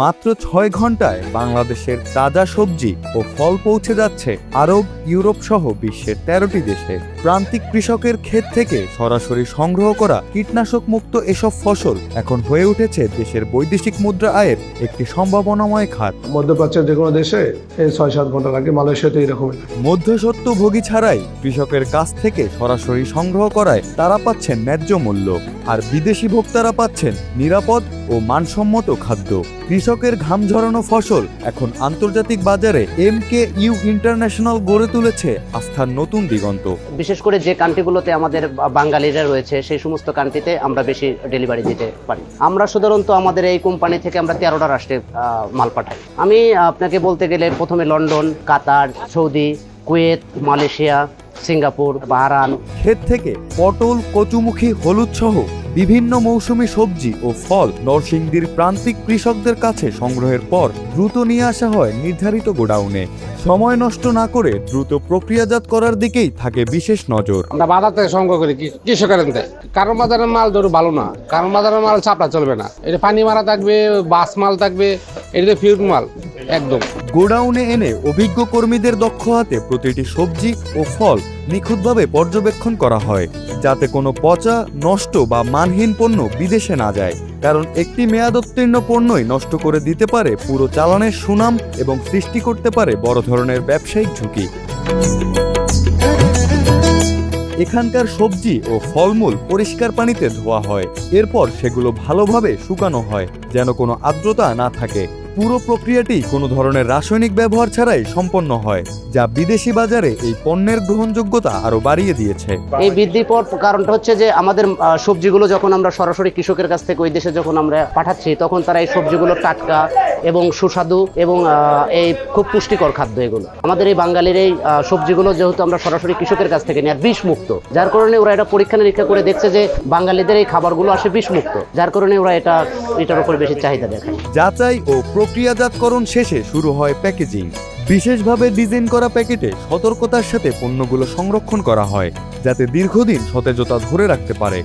মাত্র ৬ ঘন্টায় বাংলাদেশের তাজা সবজি ও ফল পৌঁছে যাচ্ছে আরব, ইউরোপ সহ বিশ্বের ১৩টি দেশে। প্রান্তিক কৃষকের ক্ষেত থেকে সরাসরি সংগ্রহ করা কীটনাশক মুক্ত এসব ফসল এখন হয়ে উঠেছে দেশের বৈদেশিক মুদ্রা আয়ের একটি সম্ভাবনাময় খাত। মধ্যপ্রাচ্যের যে কোনো দেশে ৬-৭ ঘন্টা লাগে, মালয়েশিয়াতে এরকম। মধ্যস্বত্বভোগী ছাড়াই কৃষকের কাছ থেকে সরাসরি সংগ্রহ করায় তারা পাচ্ছেন ন্যায্য মূল্য, আর বিদেশি ভোক্তারা পাচ্ছেন নিরাপদ ও মানসম্মত খাদ্য। কৃষকের ঘাম ঝরানো ফসল এখন আন্তর্জাতিক বাজারে MKU ইন্টারন্যাশনাল গড়ে তুলেছে আস্থার নতুন দিগন্ত। বিশেষ করে যে কান্ট্রিগুলোতে আমাদের বাঙালিরা রয়েছে সেই সমস্ত কান্ট্রিতে আমরা বেশি ডেলিভারি দিতে পারি। আমরা সাধারণত আমাদের এই কোম্পানি থেকে আমরা 13টা রাষ্ট্রে মাল পাঠাই। আমি আপনাকে বলতে গেলে প্রথমে London, Qatar, Saudi, Kuwait, Malaysia, Singapore, Bahrain. ক্ষেত থেকে পটল, কচুমুখী, হলুদ সহ বিভিন্ন মৌসুমী সবজি ও ফল নরসিংদীর প্রান্তিক কৃষকদের কাছে সংগ্রহের পর দ্রুত নিয়ে আসা হয় নির্ধারিত গোডাউনে। সময় নষ্ট না করে দ্রুত প্রক্রিয়াজাত করার দিকেই থাকে বিশেষ নজর। আমরা বাজার থেকে সংগ্রহ করি কৃষকের দেয়। কারণ বাজারের মাল ধরো ভালো না, কারণ বাজারের মাল চাপড়া চলবে না। এটা পানি মারা থাকবে, বাস মাল থাকবে, এটা ফিউড মাল একদম। গোডাউনে এনে অভিজ্ঞ কর্মীদের দক্ষ হাতে প্রতিটি সবজি ও ফল নিখুঁতভাবে পর্যবেক্ষণ করা হয়, যাতে কোনো পচা, নষ্ট বা মানহীন পণ্য বিদেশে না যায়। কারণ একটি মেয়াদোত্তীর্ণ পণ্যই নষ্ট করে দিতে পারে পুরো চালানের সুনাম এবং সৃষ্টি করতে পারে বড় ধরনের ব্যবসায়িক ঝুঁকি। এখানকার সবজি ও ফলমূল পরিষ্কার পানিতে ধোয়া হয়, এরপর সেগুলো ভালোভাবে শুকানো হয় যেন কোনো আর্দ্রতা না থাকে। পুরো প্রক্রিয়াটি কোনো ধরনের রাসায়নিক ব্যবহার ছাড়াই সম্পন্ন হয়, যা বিদেশি বাজারে এই পণ্যের গ্রহণযোগ্যতা আরো বাড়িয়ে দিয়েছে। এই বৃদ্ধির পর কারণটা হচ্ছে যে আমাদের সবজিগুলো যখন আমরা সরাসরি কৃষকের কাছ থেকে ওই দেশে যখন আমরা পাঠাচ্ছি, তখন তারা এই সবজিগুলো টাটকা এবং সুস্বাদু এবং এই খুব পুষ্টিকর খাদ্য। এগুলো আমাদের এই বাঙালির এই সবজিগুলো যেহেতু আমরা সরাসরি কৃষকের কাছ থেকে নিয়ে বিষমুক্ত, যার কারণে ওরা এটা পরীক্ষা নিরীক্ষা করে দেখছে যে বাঙালিদের এই খাবারগুলো আসে বিষমুক্ত, যার কারণে ওরা এটার উপর বেশি চাহিদা দেখায়। যাচাই ও প্রক্রিয়াজাতকরণ শেষে শুরু হয় প্যাকেজিং। বিশেষভাবে ডিজাইন করা প্যাকেটে সতর্কতার সাথে পণ্যগুলো সংরক্ষণ করা হয়, যাতে দীর্ঘদিন সতেজতা ধরে রাখতে পারে।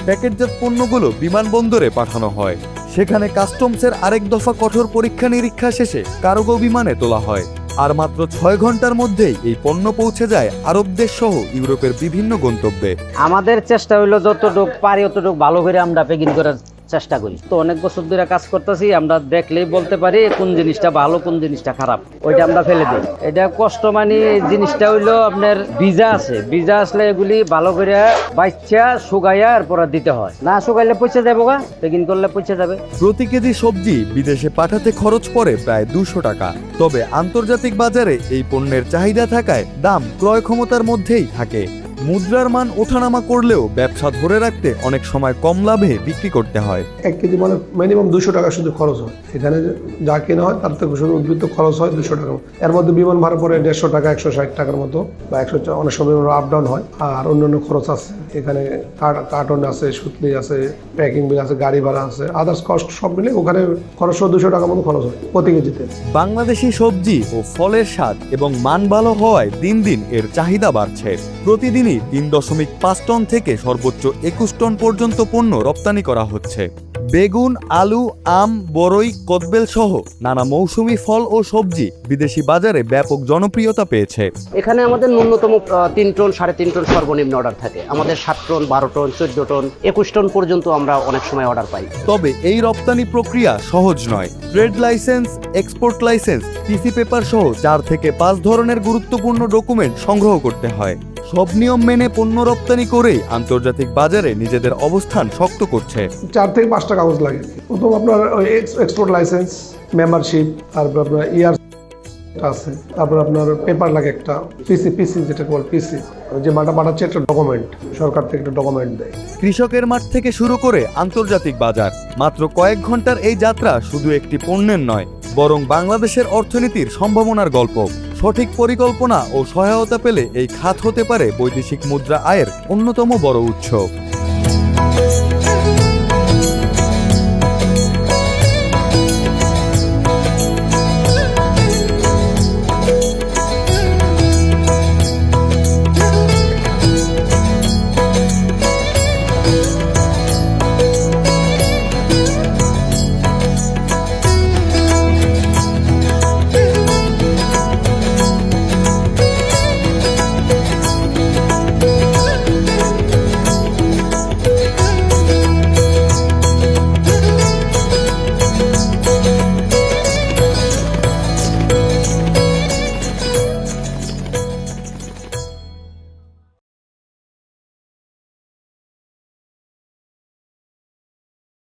প্যাকেটজাত পণ্যগুলো বিমানবন্দরে পাঠানো হয়, সেখানে কাস্টমসের আরেক দফা কঠোর পরীক্ষা নিরীক্ষা শেষে কার্গো বিমানে তোলা হয়। আর মাত্র ৬ ঘন্টার মধ্যেই এই পণ্য পৌঁছে যায় আরব দেশ সহ ইউরোপের বিভিন্ন গন্তব্যে। আমাদের চেষ্টা হইলো যতটুকু পারি অতটুকু ভালো করে আমরা প্যাকিং করার চেষ্টা করি। তো অনেক বছর ধরে কাজ করতেছি, আমরা দেখলেই বলতে পারি কোন জিনিসটা ভালো কোন জিনিসটা খারাপ, ওইটা আমরা ফেলে দিই। এটা কষ্ট মানে জিনিসটা হইলো আপনার বীজা আছে, বীজা আসলে এগুলি ভালো করে বাচ্চা শুকাইয়া এরপর দিতে হয়, না শুকাইলে পচে যাবো, প্যাকিং করলে পচে যাবে। প্রতি কেজি সবজি বিদেশে পাঠাতে খরচ পড়ে প্রায় 200 টাকা। তবে আন্তর্জাতিক বাজারে এই পণ্যের চাহিদা থাকায় দাম ক্রয় ক্ষমতার মধ্যেই থাকে। মুদ্রার মান ওঠানামা করলেও ব্যবসা ধরে রাখতে অনেক সময় কম লাভে বিক্রি করতে হয়। 1 কেজি মানে মিনিমাম 200 টাকা শুধু খরচ হয়। এখানে যা কেনা হয় তার থেকে শুধু উদ্বৃত্ত খরচ হয় 200 টাকা। এর মধ্যে বিমান ভাড়া পড়ে 150 টাকা, 160 টাকার মতো, বা 100, অনেক সময় আপ ডাউন হয়। আর অন্যান্য খরচ আছে, এখানে কার্টন আছে, সুতলি আছে, প্যাকিং বিল আছে, গাড়ি ভাড়া আছে, আদার্স কস্ট সব মিলে ওখানে খরচ 200 টাকার মতো খরচ হয় প্রতি কেজিতে। বাংলাদেশি সবজি ও ফলের স্বাদ এবং মান ভালো হওয়ায় দিন দিন এর চাহিদা বাড়ছে। প্রতিদিনই 3.5 টন থেকে সর্বোচ্চ 21 টন পর্যন্ত পণ্য রপ্তানি করা হচ্ছে। বেগুন, আলু, আম, বরই, কদবেল সহ নানা মৌসুমী ফল ও সবজি বিদেশি বাজারে ব্যাপক জনপ্রিয়তা পেয়েছে। এখানে আমাদের ন্যূনতম 3 টন 3.5 টন সর্বনিম্ন অর্ডার থাকে। আমাদের 7 টন, 12 টন, 14 টন, 21 টন পর্যন্ত আমরা অনেক সময় অর্ডার পাই। তবে এই রপ্তানি প্রক্রিয়া সহজ নয়। Trade licence, export licence, TC paper সহ 4 থেকে 5 ধরনের গুরুত্বপূর্ণ ডকুমেন্ট সংগ্রহ করতে হয়। সব নিয়ম মেনে পণ্য রপ্তানি করেই আন্তর্জাতিক বাজারে নিজেদের অবস্থান শক্ত করছে। 4 থেকে 5টা কাগজ লাগে। প্রথম আপনার এক্সপোর্ট লাইসেন্স, মেম্বারশিপ, তারপর আপনার ইয়ার আছে, তারপর আপনার পেপার লাগে একটা, পিসি যেটা বল পিসি, যে মালটা পাঠাচ্ছে একটা ডকুমেন্ট, সরকার থেকে একটা ডকুমেন্ট দেয়। কৃষকের মাঠ থেকে শুরু করে আন্তর্জাতিক বাজার, মাত্র কয়েক ঘন্টার এই যাত্রা শুধু একটি পণ্যের নয়, বরং বাংলাদেশের অর্থনীতির সম্ভাবনার গল্প। সঠিক পরিকল্পনা ও সহায়তা পেলে এই খাত হতে পারে বৈদেশিক মুদ্রা আয়ের অন্যতম বড় উৎস।